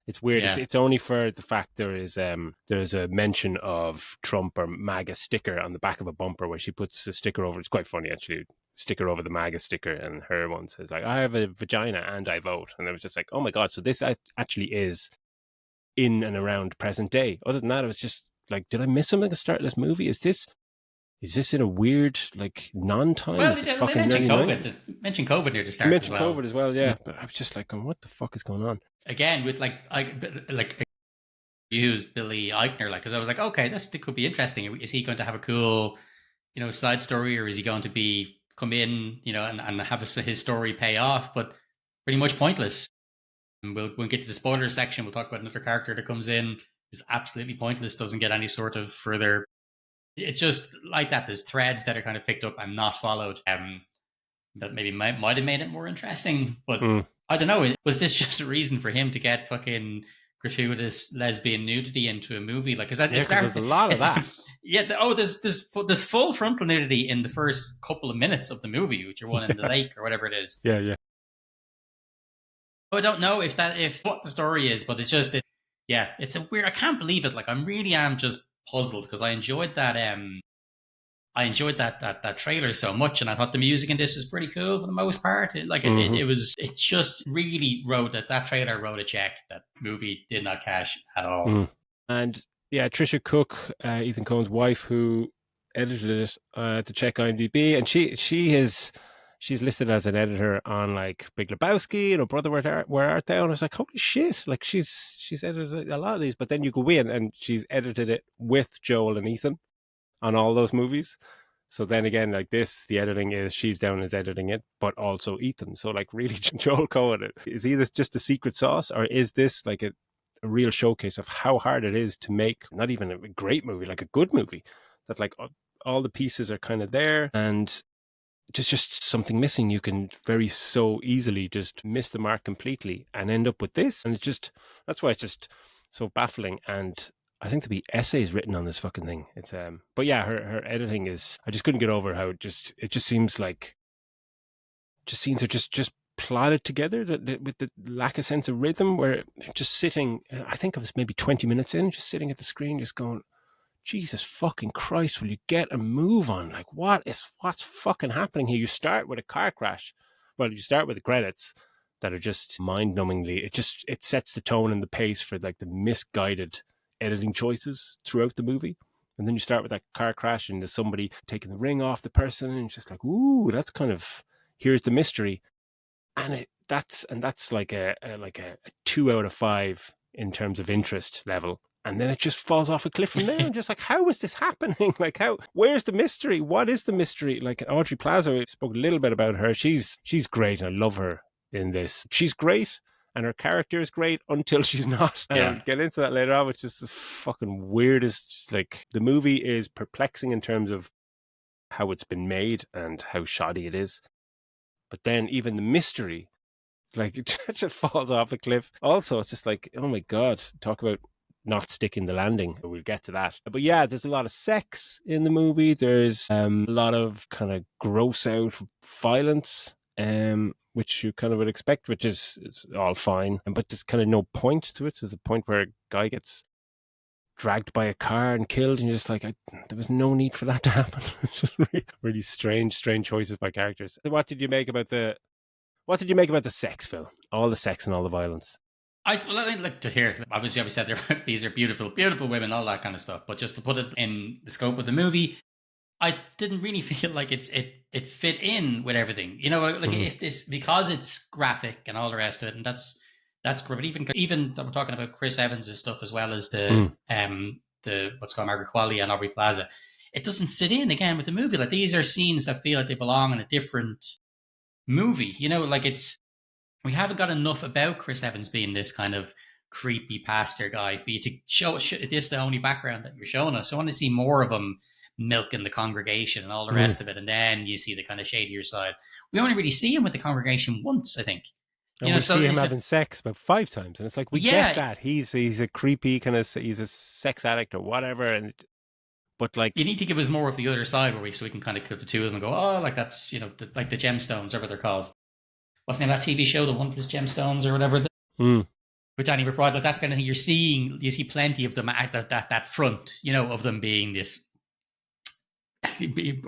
it's weird. Yeah. It's only for the fact there's a mention of Trump or MAGA sticker on the back of a bumper where she puts a sticker over. It's quite funny actually, sticker over the MAGA sticker, and her one says like, I have a vagina and I vote. And I was just like, oh my god, so this actually is in and around present day. Other than that, I was just like, did I miss something at the start of this movie? Is this in a weird, like, non-time? Well, they mentioned COVID. Mentioned COVID near the start. Mentioned COVID as well, yeah. But I was just like, what the fuck is going on? Again, with like used Billy Eichner, because I was like, okay, this could be interesting. Is he going to have a cool, side story, or is he going to come in, and have his story pay off? But pretty much pointless. And we'll get to the spoiler section. We'll talk about another character that comes in who's absolutely pointless, doesn't get any sort of further. It's just like that. There's threads that are kind of picked up and not followed. That maybe might have made it more interesting, but I don't know. Was this just a reason for him to get fucking gratuitous lesbian nudity into a movie? Like, there's a lot of that. Yeah. There's full frontal nudity in the first couple of minutes of the movie, which are one in the lake or whatever it is. Yeah. I don't know if what the story is, but it's a weird. I can't believe it. Like, I really am just puzzled, because I enjoyed that. I enjoyed that trailer so much, and I thought the music in this is pretty cool for the most part. It just really that trailer wrote a check that movie did not cash at all. And yeah, Trisha Cook, Ethan Cohen's wife, who edited it, to check IMDb, and she's listed as an editor on like Big Lebowski and Brother Where Art Thou? And I was like, holy shit, like she's edited a lot of these. But then you go in and she's edited it with Joel and Ethan on all those movies. So then again, like this, the editing is she's down as editing it, but also Ethan. So like really, Joel Cohen, is he just the secret sauce, or is this like a real showcase of how hard it is to make not even a great movie, like a good movie, that like all the pieces are kind of there, and just something missing. You can very so easily just miss the mark completely and end up with this. And that's why it's just so baffling. And I think there'll be essays written on this fucking thing. It's but yeah, her editing I just couldn't get over how it just seems like scenes are just plotted together with the lack of sense of rhythm, where just sitting, I think I was maybe 20 minutes in, just sitting at the screen, just going, Jesus fucking Christ, will you get a move on? Like, what's fucking happening here? You start with a car crash. Well, you start with the credits that are just mind-numbingly, it sets the tone and the pace for like the misguided editing choices throughout the movie. And then you start with that car crash and there's somebody taking the ring off the person, and it's just like, ooh, that's kind of, here's the mystery. And that's like a 2 out of 5 in terms of interest level. And then it just falls off a cliff from there. And just like, how is this happening? Like, where's the mystery? What is the mystery? Like, Audrey Plaza, we spoke a little bit about her. She's great. I love her in this. She's great. And her character is great until she's not. And I'll get into that later on, which is the fucking weirdest. Like, the movie is perplexing in terms of how it's been made and how shoddy it is. But then even the mystery, like, it just falls off a cliff. Also, it's just like, oh my God, talk about not sticking the landing. We'll get to that. But yeah, there's a lot of sex in the movie. There's a lot of kind of gross out violence, which you kind of would expect, which is it's all fine. But there's kind of no point to it. There's a point where a guy gets dragged by a car and killed, and you're just like, there was no need for that to happen. It's just really strange choices by characters. What did you make about the sex, Phil? All the sex and all the violence. I looked at here. Obviously, said these are beautiful, beautiful women, all that kind of stuff. But just to put it in the scope of the movie, I didn't really feel like it fit in with everything. You know, like if this, because it's graphic and all the rest of it, and that's great. But even we're talking about Chris Evans' stuff as well as the what's called Margaret Qualley and Aubrey Plaza. It doesn't sit in again with the movie. Like, these are scenes that feel like they belong in a different movie. You know, like we haven't got enough about Chris Evans being this kind of creepy pastor guy for you to show this the only background that you're showing us. So I want to see more of him milking the congregation and all the rest of it, and then you see the kind of shadier side. We only really see him with the congregation once, I think. And we see him having sex about 5 times, and it's like, we get that he's a creepy kind of, he's a sex addict or whatever, but like, you need to give us more of the other side so we can kind of cut the two of them and go, oh, like that's, you know, like the gemstones, whatever they're called. What's the name of that TV show? The Wondrous Gemstones or whatever. With Danny McBride, like that kind of thing. You see plenty of them at that front, you know, of them being this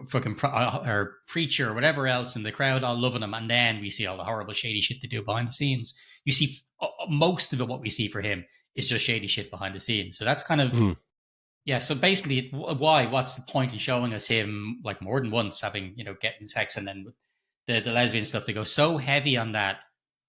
fucking or preacher or whatever else, and the crowd all loving him, and then we see all the horrible shady shit they do behind the scenes. You see most of what we see for him is just shady shit behind the scenes. So that's kind of yeah. So basically, what's the point in showing us him like more than once having, you know, getting sex, and then the lesbian stuff, they go so heavy on that.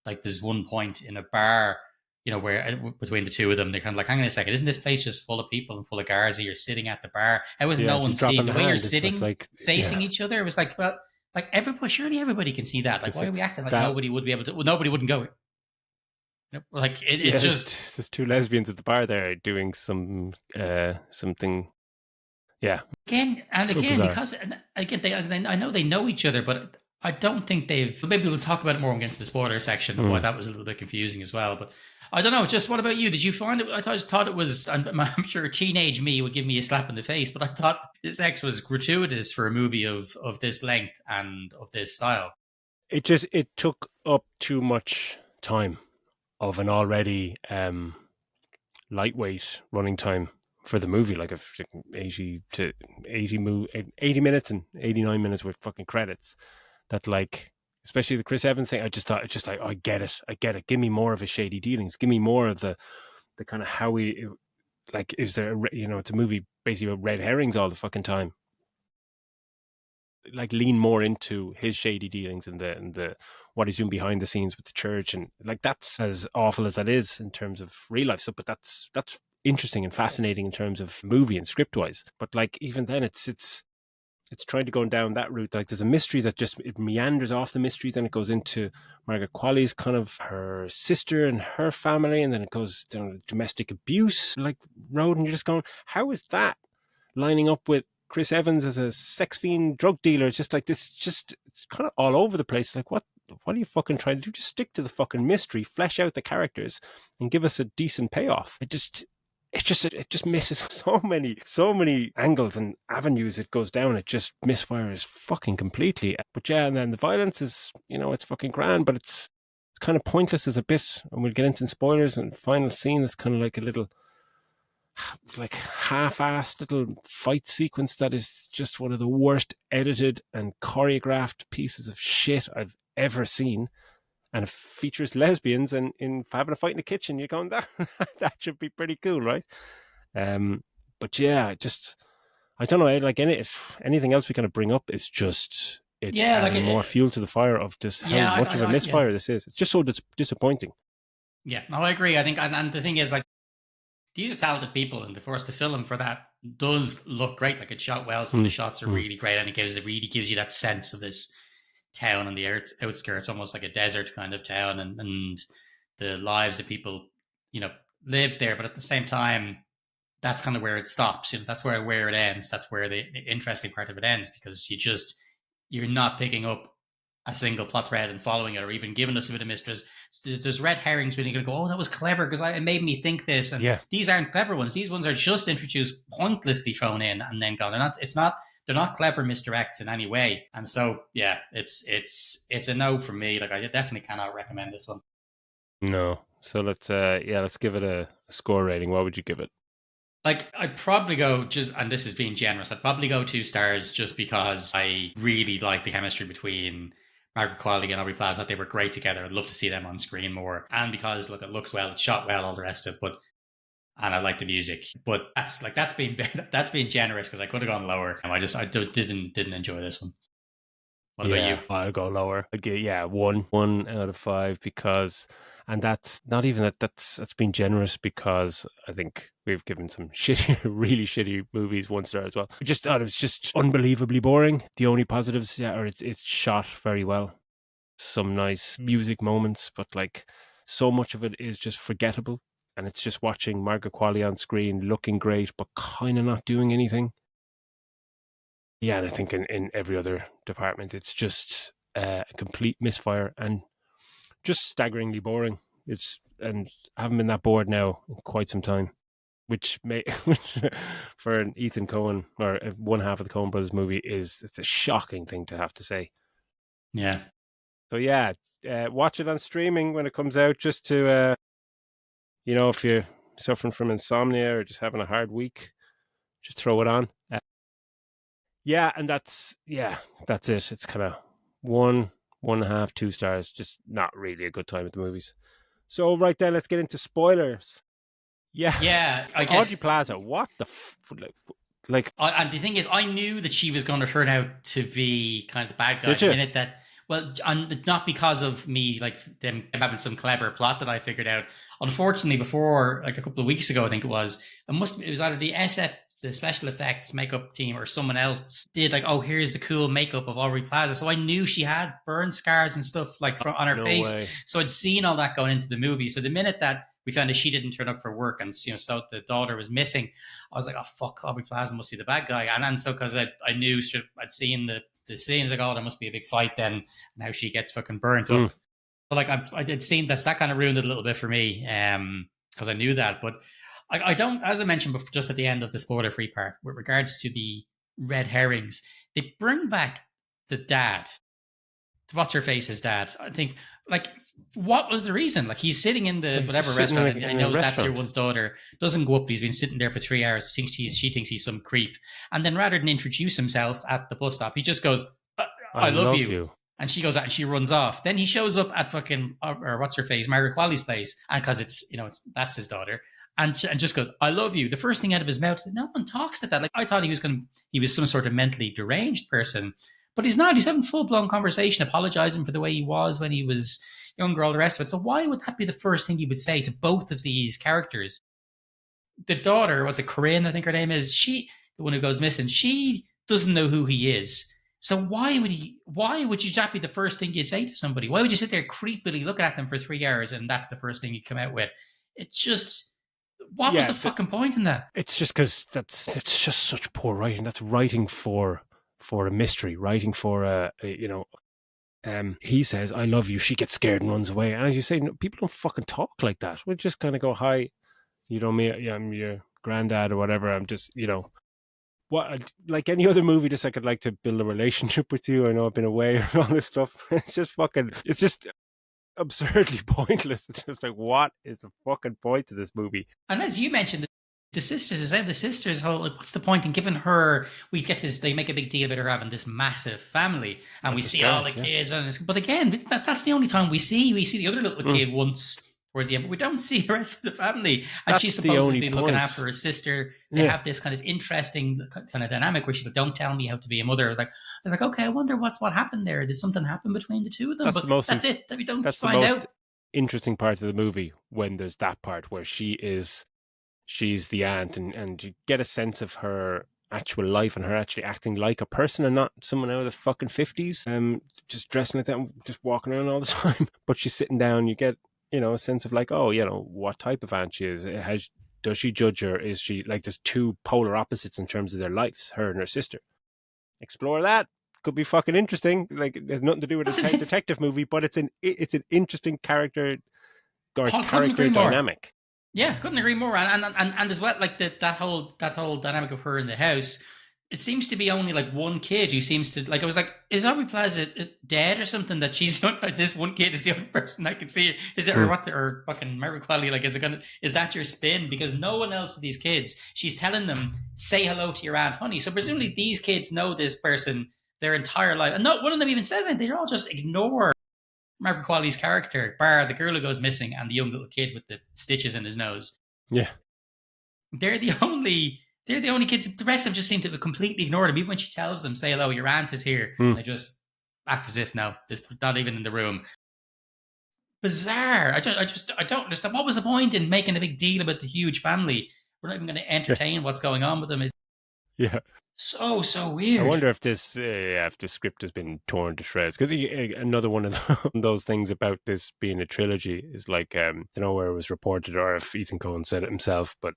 Like, there's one point in a bar, you know, where between the two of them, they're kind of like, hang on a second, isn't this place just full of people and full of guards? You're sitting at the bar. How is no one seeing the way you're sitting, like, facing each other? It was like, well, like surely everybody can see that. Like, why are we acting like nobody would be able to? Well, nobody wouldn't go. Like, it's just there's 2 lesbians at the bar there doing something. Yeah. Again, bizarre. because again, I know they know each other, but I don't think they've. Maybe we'll talk about it more when we get to the spoiler section. Why that was a little bit confusing as well. But I don't know. Just what about you? Did you find it? I just thought it was. I'm sure teenage me would give me a slap in the face, but I thought this sex was gratuitous for a movie of this length and of this style. It took up too much time of an already lightweight running time for the movie, like 80 minutes and 89 minutes with fucking credits. That, like, especially the Chris Evans thing, I just thought, it's just like, oh, I get it. Give me more of his shady dealings. Give me more of the kind of how he, like, is there, you know, it's a movie basically about red herrings all the fucking time. Like, lean more into his shady dealings and the what he's doing behind the scenes with the church, and like, that's as awful as that is in terms of real life stuff, but that's interesting and fascinating in terms of movie and script wise. But like, even then, it's trying to go down that route. Like, there's a mystery that just, it meanders off the mystery, then it goes into Margaret Qualley's kind of her sister and her family, and then it goes down domestic abuse like road, and you're just going, how is that lining up with Chris Evans as a sex fiend drug dealer? It's just like this, it's kind of all over the place. Like, what are you fucking trying to do? Just stick to the fucking mystery, flesh out the characters, and give us a decent payoff. It just misses so many angles and avenues it goes down. It just misfires fucking completely. But yeah, and then the violence is, you know, it's fucking grand, but it's it's kind of pointless as a bit, and we'll get into spoilers. And final scene is kind of like a little, like half-assed little fight sequence that is just one of the worst edited and choreographed pieces of shit I've ever seen. And it features lesbians and in having a fight in the kitchen. You're going, that that should be pretty cool, right? Um, but yeah, I don't know. Like if anything else we kind of bring up is just it's Yeah, like adding more fuel to the fire of just how yeah, much of a yeah, misfire this is. It's just so disappointing. yeah. No, I agree. I think, and the thing is, like, these are talented people, and of course, the film for that does look great. Like, it's shot well. Some of the shots are really great, and it really gives you that sense of this town on the outskirts, almost like a desert kind of town, and the lives of people, you know, live there. But at the same time, that's kind of where it stops. You know, that's where it ends. That's where the interesting part of it ends, because you're not picking up a single plot thread and following it, or even giving us a bit of mystery. There's red herrings when you're going to go, oh, that was clever because it made me think this, and Yeah, these aren't clever ones. These ones are just introduced, pointlessly thrown in, and then gone. They're not clever misdirects in any way. And so, yeah, it's a no for me. Like, I definitely cannot recommend this one. no. So let's give it a score rating. What would you give it? Like, I'd probably go just, and this is being generous, I'd probably go 2 stars just because I really like the chemistry between Margaret Qualley and Aubrey Plaza. They were great together. I'd love to see them on screen more. And because, look, it looks well, it's shot well, all the rest of it. And I like the music. But that's being generous, because I could have gone lower. And I just didn't enjoy this one. What about you? Yeah, I'll go lower. Yeah, one out of five because, and that's not even that's been generous because I think we've given some shitty, really shitty movies 1 star as well. I just thought it was just unbelievably boring. The only positives, yeah, are it's shot very well, some nice music moments, but like so much of it is just forgettable, and it's just watching Margaret Qualley on screen looking great, but kind of not doing anything. Yeah, and I think in every other department, it's just a complete misfire and just staggeringly boring. And I haven't been that bored now in quite some time, which may which for an Ethan Coen or one half of the Coen Brothers movie it's a shocking thing to have to say. Yeah. So yeah, watch it on streaming when it comes out, just to if you're suffering from insomnia or just having a hard week, just throw it on. Yeah, and that's it. It's kind of one and a half, 2 stars. Just not really a good time at the movies. So right then, let's get into spoilers. Yeah, Yeah, I Audrey guess. Plaza. What the like? And the thing is, I knew that she was going to turn out to be kind of the bad guy Did the you? minute that. Well, and not because of me, like them having some clever plot that I figured out. Unfortunately, before, like, a couple of weeks ago, I think it was either the the special effects makeup team, or someone else did, like, oh, here's the cool makeup of Aubrey Plaza. So I knew she had burn scars and stuff, like, on her No face. way. So I'd seen all that going into the movie. So the minute that we found out she didn't turn up for work, and so the daughter was missing, I was like, oh fuck, Aubrey Plaza must be the bad guy. And so, because I knew, I'd seen the scenes, like, oh, there must be a big fight then, and how she gets fucking burnt Mm. up. But like, I did seen that kind of ruined it a little bit for me, because I knew that. But I don't, as I mentioned before, just at the end of the spoiler free part, with regards to the red herrings, they bring back the dad. What's her face's dad? I think, like, what was the reason? Like, he's sitting in the He's whatever just sitting in restaurant, a, and I in a knows that's your restaurant. one's daughter. Doesn't go up, but he's been sitting there for 3 hours. She thinks he's some creep, and then rather than introduce himself at the bus stop, he just goes, I "I love love you." you. And she goes out and she runs off. Then he shows up at fucking, or what's her face, Margaret Qualley's place, and because that's his daughter, and just goes, "I love you." The first thing out of his mouth, no one talks like that. Like, I thought he was some sort of mentally deranged person, but he's not. He's having full blown conversation, apologizing for the way he was when he was younger, all the rest of it. So why would that be the first thing he would say to both of these characters? The daughter, was it Corinne? I think her name is. The one who goes missing. She doesn't know who he is. So why would he? Why would that be the first thing you'd say to somebody? Why would you sit there creepily looking at them for 3 hours, and that's the first thing you come out with? It's just, what was Yeah, the fucking point in that? it's just because it's just such poor writing. That's writing for a mystery, writing for he says, "I love you." She gets scared and runs away. And as you say, no, people don't fucking talk like that. We just kind of go, "Hi, me, yeah, I'm your granddad or whatever. I'm just, what, like any other movie, just like I'd like to build a relationship with you. I know I've been away and all this stuff." It's just fucking. It's just absurdly pointless. It's just like, what is the fucking point of this movie? And as you mentioned, the sisters, is that the sisters whole like, what's the point in giving her? We get this. They make a big deal about her having this massive family, and At we the see all the start, yeah. kids. And but again, that's the only time we see the other little Mm. kid once towards the end, but we don't see the rest of the family. And she's That's the only supposedly looking point. after her sister. They Yeah. have this kind of interesting kind of dynamic where she's like, "Don't tell me how to be a mother." I was like, okay, I wonder what happened there. Did something happen between the two of them? That's But the most that's it. That we don't that's the find most out. interesting part of the movie, when there's that part where she's the aunt, and you get a sense of her actual life and her actually acting like a person and not someone out of the fucking 50s, just dressing like that and just walking around all the time. But she's sitting down, you get, a sense of like, oh, what type of aunt she is. Does she judge her? Is she like, there's two polar opposites in terms of their lives, her and her sister. Explore that. Could be fucking interesting. Like, it has nothing to do with a That's it. detective movie, but it's an interesting character or Oh, couldn't character agree more. dynamic. Yeah, couldn't agree more. And as well, like that whole dynamic of her in the house. It seems to be only like one kid who seems to like. I was like, is Aubrey Plaza dead or something? That she's the only, this one kid is the only person I can see. Is it or Hmm. what? Or fucking Mary Qualley? Like, is that your spin? Because no one else of these kids, she's telling them say hello to your aunt Honey. So presumably these kids know this person their entire life, and not one of them even says anything. They're all just ignore Margaret Qualley's character, bar the girl who goes missing and the young little kid with the stitches in his nose. Yeah. They're the only they're the only kids. The rest of them just seem to have completely ignored him. Even when she tells them, "Say hello, your aunt is here," Hmm. they just act as if no, this not even in the room. Bizarre. I don't understand. What was the point in making a big deal about the huge family? We're not even going to Yeah. entertain what's going on with them. It's Yeah. so I weird. wonder if this script has been torn to shreds, because another one of those things about this being a trilogy is like, I don't know where it was reported or if Ethan Coen said it himself, but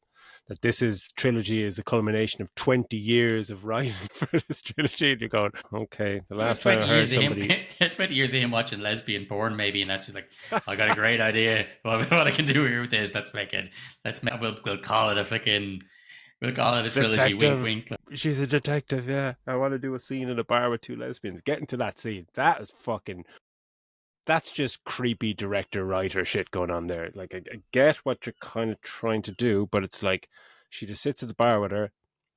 that this trilogy is the culmination of 20 years of writing for this trilogy. And you're going, okay, the last time I 20 heard years of him somebody 20 years of him watching lesbian porn maybe, and that's just like, I got a great idea what I can do here with this. We'll call it a freaking we'll call it a trilogy, wink detective. wink. She's a detective, yeah. I want to do a scene in a bar with two lesbians. Getting to that scene, that's just creepy director writer shit going on there. Like, I get what you're kind of trying to do, but it's like she just sits at the bar with her,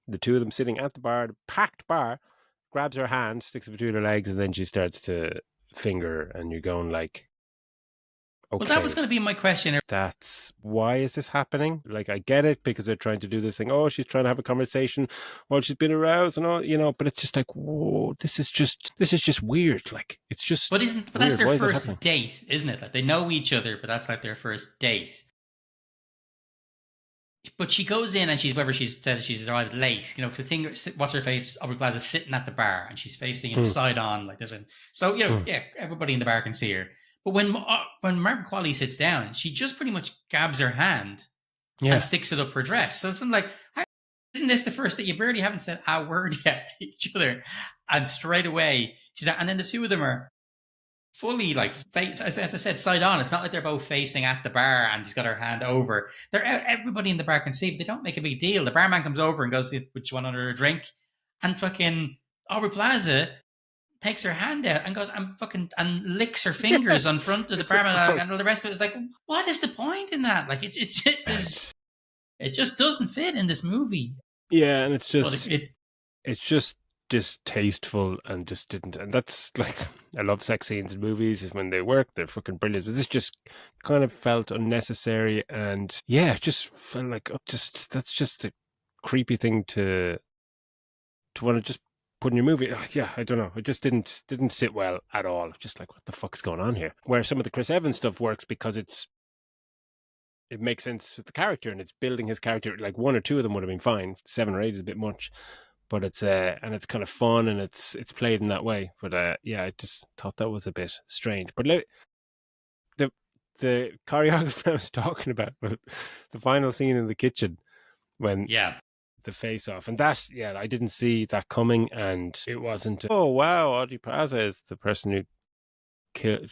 the two of them sitting at the bar, the packed bar, grabs her hand, sticks it between her legs, and then she starts to finger her, and you're going like, Well, that was okay, going to be my question. that's why is this happening? Like, I get it because they're trying to do this thing. Oh, she's trying to have a conversation while she's been aroused and all, but it's just like, whoa, this is just weird. Like, it's just But that's weird. their Why is it happening? first date, isn't it? Like they know each other, but that's like their first date. But she goes in and she's said she's arrived late. The thing, what's her face? Aubrey Plaza sitting at the bar and she's facing Hmm. side on like this one. So Hmm. yeah, everybody in the bar can see her. But when Margaret Qualley sits down, she just pretty much grabs her hand and Yeah. sticks it up her dress. So it's like, isn't this the first that you barely haven't said a word yet to each other, and straight away she's and then the two of them are fully like face as I said side on. It's not like they're both facing at the bar and she's got her hand over. They're everybody in the bar can see, but they don't make a big deal. The barman comes over and goes, "Which one under a drink?" And fucking Aubrey Plaza takes her hand out and goes and fucking and licks her fingers Yes. on front of the It's just barman, going. and all the rest of it is like, what is the point in that? Like It's, it just doesn't fit in this movie. yeah, and it's But just it it's just distasteful and just didn't. And that's like, I love sex scenes in movies. When they work, they're fucking brilliant. But this just kind of felt unnecessary, and yeah, just felt like, that's just a creepy thing to want to just put in your movie. Yeah, I don't know. It just didn't sit well at all. Just like, what the fuck's going on here? Where some of the Chris Evans stuff works because it makes sense with the character and it's building his character. Like, one or two of them would have been fine. 7 or 8 is a bit much, but it's and it's kind of fun and it's played in that way. But yeah, I just thought that was a bit strange. But the the choreographer I was talking about, the final scene in the kitchen when yeah. the face off, and that, yeah, I didn't see that coming, and it wasn't. Oh wow, Audrey Plaza is the person who killed.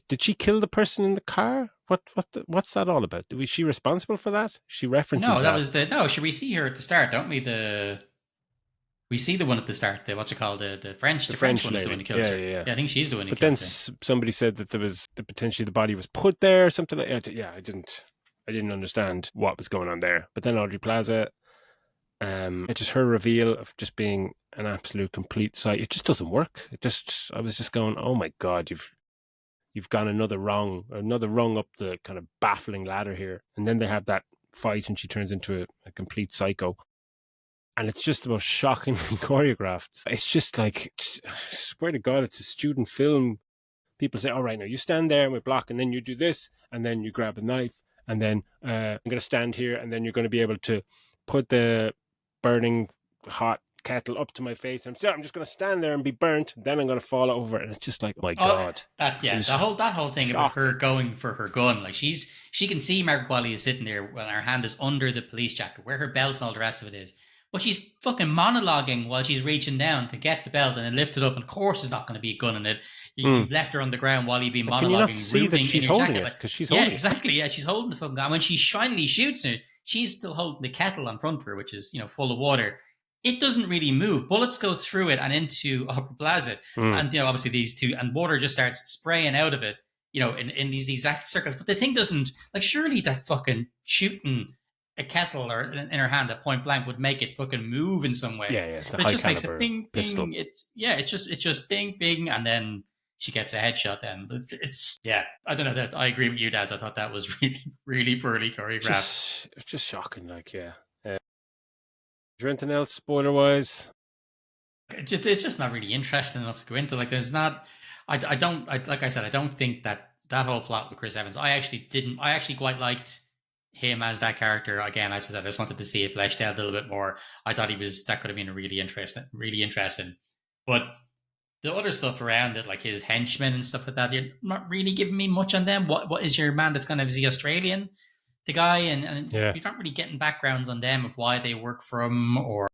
Did she kill the person in the car? What's that all about? Was she responsible for that? She references No, that that. was the no. Should we see her at the start? Don't we? The We see the one at the start. The what's it called? The The French French one is the one lady. who kills Yeah, her. yeah, yeah. Yeah, I think she's the one who But then kills her. somebody said that there was potentially the body was put there or something like that. Yeah, I didn't understand what was going on there. But then Audrey Plaza, it's just her reveal of just being an absolute complete sight. It just doesn't work. I was just going, oh my God, you've gone another rung up the kind of baffling ladder here. And then they have that fight and she turns into a complete psycho. And it's just the most shockingly choreographed. It's just like, I swear to God, it's a student film. People say, all right, now you stand there and we block, and then you do this, and then you grab a knife, and then I'm going to stand here, and then you're going to be able to put the burning hot kettle up to my face. I'm just going to stand there and be burnt, then I'm going to fall over. And it's just like, oh my Oh, God. that It yeah, was that whole thing about her shocking. going for her gun, like she can see Margaret Qualley is sitting there when her hand is under the police jacket, where her belt and all the rest of it is. But she's fucking monologuing while she's reaching down to get the belt and then lift it up. And of course, there's not going to be a gun in it. Mm. You've left her on the ground while you've been And can you not monologuing, see that rooting in she's your holding jacket. it? Like, Because she's yeah, holding it. exactly. Yeah, she's holding the fucking gun. When she finally shoots her, she's still holding the kettle in front of her, which is full of water. It doesn't really move. Bullets go through it and into Upper Plaza, Mm. and obviously these two, and water just starts spraying out of it, in these exact circles. But the thing doesn't, like, surely that fucking shooting a kettle or in her hand at point blank would make it fucking move in some way. Yeah, it's a But it high just makes a caliber bing pistol. bing. It's just bing bing, and then she gets a headshot. Then it's yeah. I don't know that I agree with you, Daz. I thought that was really really poorly choreographed. Just shocking. Like, yeah. Is there anything else spoiler wise? It's just not really interesting enough to go into. Like, there's not. I don't. Like I said, I don't think that whole plot with Chris Evans. I actually didn't. I actually quite liked him as that character. Again, I said I just wanted to see it fleshed out a little bit more. I thought that could have been really interesting. Really interesting. But the other stuff around it, like his henchmen and stuff like that, you're not really giving me much on them. What is your man that's kind of, is he Australian? The guy, and Yeah. you're not really getting backgrounds on them of why they work from, or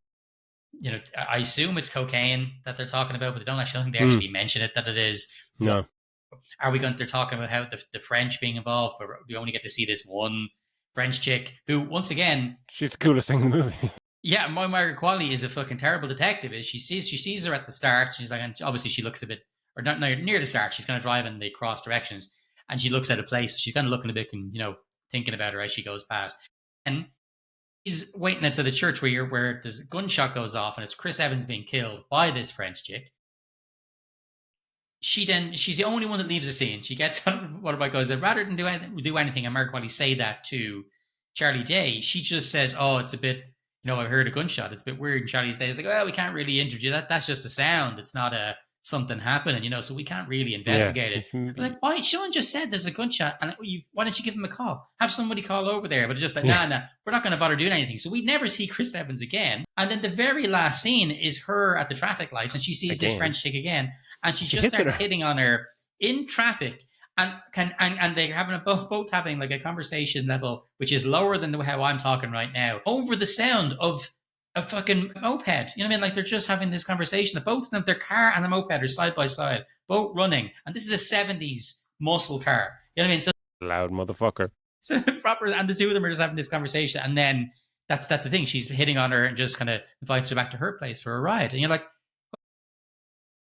I assume it's cocaine that they're talking about, but they don't actually think they actually mention it that it is. No. Are we going? They're talking about how the French being involved, but we only get to see this one French chick who, once again, She's the coolest thing in the movie. yeah, my Margaret Qualley is a fucking terrible detective. Is she sees her at the start? She's like, and obviously she looks a bit, or not near the start. She's kind of driving the cross directions, and she looks at a place. She's kind of looking a bit, and thinking about her as she goes past. And he's waiting outside the church where this gunshot goes off, and it's Chris Evans being killed by this French chick. She's the only one that leaves the scene. She gets on one of my guys, rather than do anything, and Mark Qualley say that to Charlie Day, she just says, "Oh, it's a bit, I heard a gunshot. It's a bit weird." And Charlie Day's like, "Well, we can't really interview that. That's just a sound. It's not a something happening, so we can't really investigate it." But like, why? Someone just said there's a gunshot, and why don't you give him a call? Have somebody call over there. But it's just like, nah, we're not going to bother doing anything. So we never see Chris Evans again. And then the very last scene is her at the traffic lights, and she sees this French chick again, and she just starts hitting on her in traffic. And they're having both having like a conversation level which is lower than how I'm talking right now, over the sound of a fucking moped. You know what I mean? Like, they're just having this conversation. Both of them, their car and the moped are side by side, both running, and this is a '70s muscle car. You know what I mean? So loud motherfucker. So proper, and the two of them are just having this conversation, and then that's the thing. She's hitting on her and just kind of invites her back to her place for a ride, and you're like,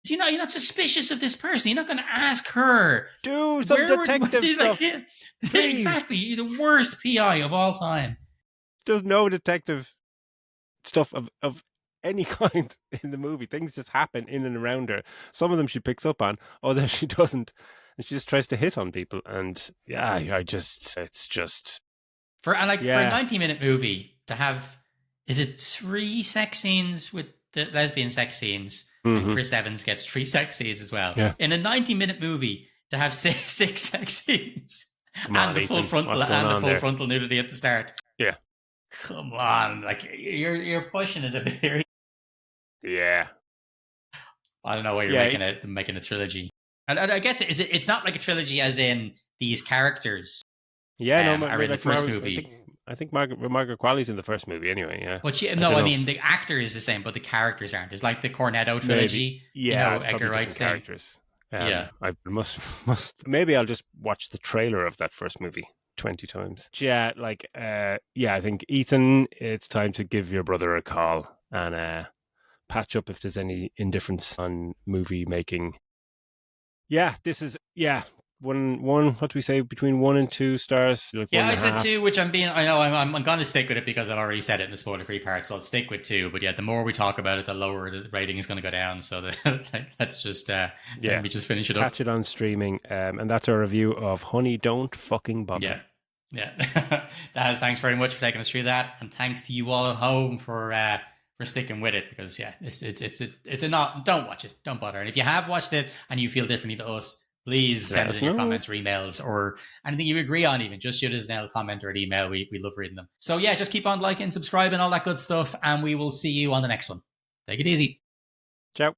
you're not suspicious of this person. You're not going to ask her. Do some detective stuff. Like, yeah, exactly. You're the worst PI of all time. There's no detective stuff of any kind in the movie. Things just happen in and around her. Some of them she picks up on, others she doesn't. And she just tries to hit on people. And yeah, it's just... For a 90-minute movie to have, is it 3 sex scenes with the lesbian sex scenes, and Chris Evans gets 3 sex scenes as well. Yeah. In a 90-minute movie to have six sex scenes and the full frontal nudity at the start. Yeah. Come on, like, you're pushing it a bit here. Yeah. I don't know why you're making a trilogy. And I guess it's not like a trilogy as in these characters. Yeah, are in the first movie. I think Margaret Qualley's in the first movie anyway. Yeah, but I mean the actor is the same, but the characters aren't. It's like the Cornetto trilogy. Maybe. Yeah, Edgar Wright's characters. Yeah, I must. Maybe I'll just watch the trailer of that first movie 20 times. Yeah, I think Ethan, it's time to give your brother a call and patch up if there's any indifference on movie making. Yeah, this is one. What do we say, between 1 and 2 stars? Like Yeah, one I and a said half. two, which I'm going to stick with it because I've already said it in the spoiler-free part, so I'll stick with two. But yeah, the more we talk about it, the lower the rating is going to go down. So let's just let Yeah, me just finish it up. catch it on streaming. And that's our review of Honey, Don't Fucking Bother. Yeah. Yeah. Daz, thanks very much for taking us through that. And thanks to you all at home for sticking with it, because yeah, it's a not, don't watch it. Don't bother. And if you have watched it and you feel differently to us, please Let send us us in your know. comments or emails, or anything you agree on, even just shoot us an comment or an email. We love reading them. So yeah, just keep on liking, subscribing, all that good stuff, and we will see you on the next one. Take it easy. Ciao.